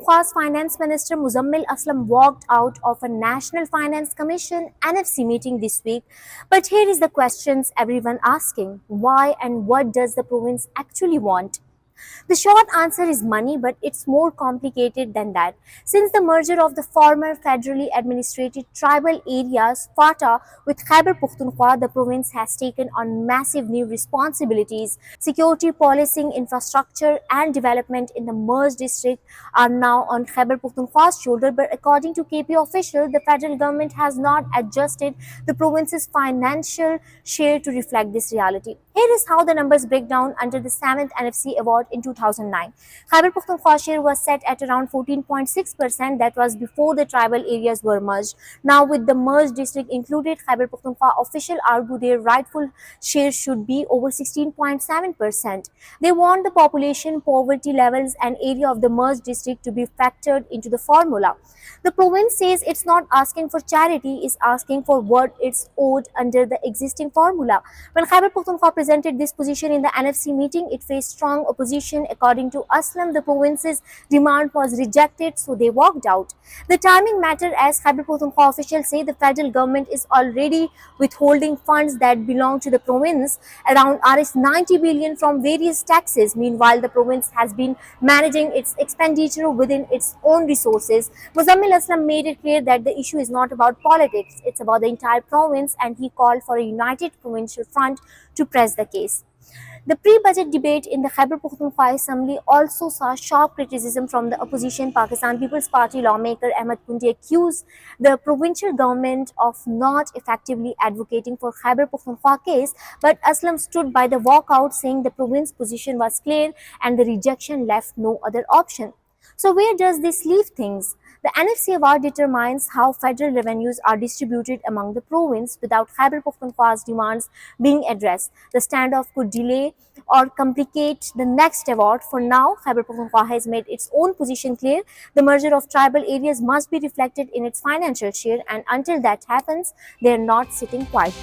Pakhtunkhwa's Finance Minister Muzammil Aslam walked out of a National Finance Commission (NFC) meeting this week. But here is the questions everyone asking: why and what does the province actually want? The short answer is money, but it's more complicated than that. Since the merger of the former federally administrated tribal areas FATA with Khyber Pakhtunkhwa, the province has taken on massive new responsibilities. Security, policing, infrastructure, and development in the merged district are now on Khyber Pakhtunkhwa's shoulder. But according to KP official, the federal government has not adjusted the province's financial share to reflect this reality. Here is how the numbers break down under the 7th NFC award in 2009. Khyber Pakhtunkhwa share was set at around 14.6%, that was before the tribal areas were merged. Now with the merged district included, Khyber Pakhtunkhwa official argue their rightful share should be over 16.7%. They want the population, poverty levels and area of the merged district to be factored into the formula. The province says it's not asking for charity, it's asking for what it's owed under the existing formula. When Khyber Pakhtunkhwa presented this position in the NFC meeting, it faced strong opposition. According to Aslam, the province's demand was rejected, so they walked out. The timing mattered, as Khyber Pakhtunkhwa officials say the federal government is already withholding funds that belong to the province, around Rs 90 billion from various taxes. Meanwhile, the province has been managing its expenditure within its own resources. Muzammil Aslam made it clear that the issue is not about politics, it's about the entire province, and he called for a united provincial front to press the case. The pre-budget debate in the Khyber Pakhtunkhwa Assembly also saw sharp criticism from the opposition. Pakistan People's Party lawmaker Ahmed Kundi accused the provincial government of not effectively advocating for Khyber Pakhtunkhwa case, but Aslam stood by the walkout, saying the province position was clear and the rejection left no other option. So where does this leave things? The NFC award determines how federal revenues are distributed among the province without Khyber Pakhtunkhwa's demands being addressed. The standoff could delay or complicate the next award. For now, Khyber Pakhtunkhwa has made its own position clear. The merger of tribal areas must be reflected in its financial share, and until that happens, they are not sitting quiet.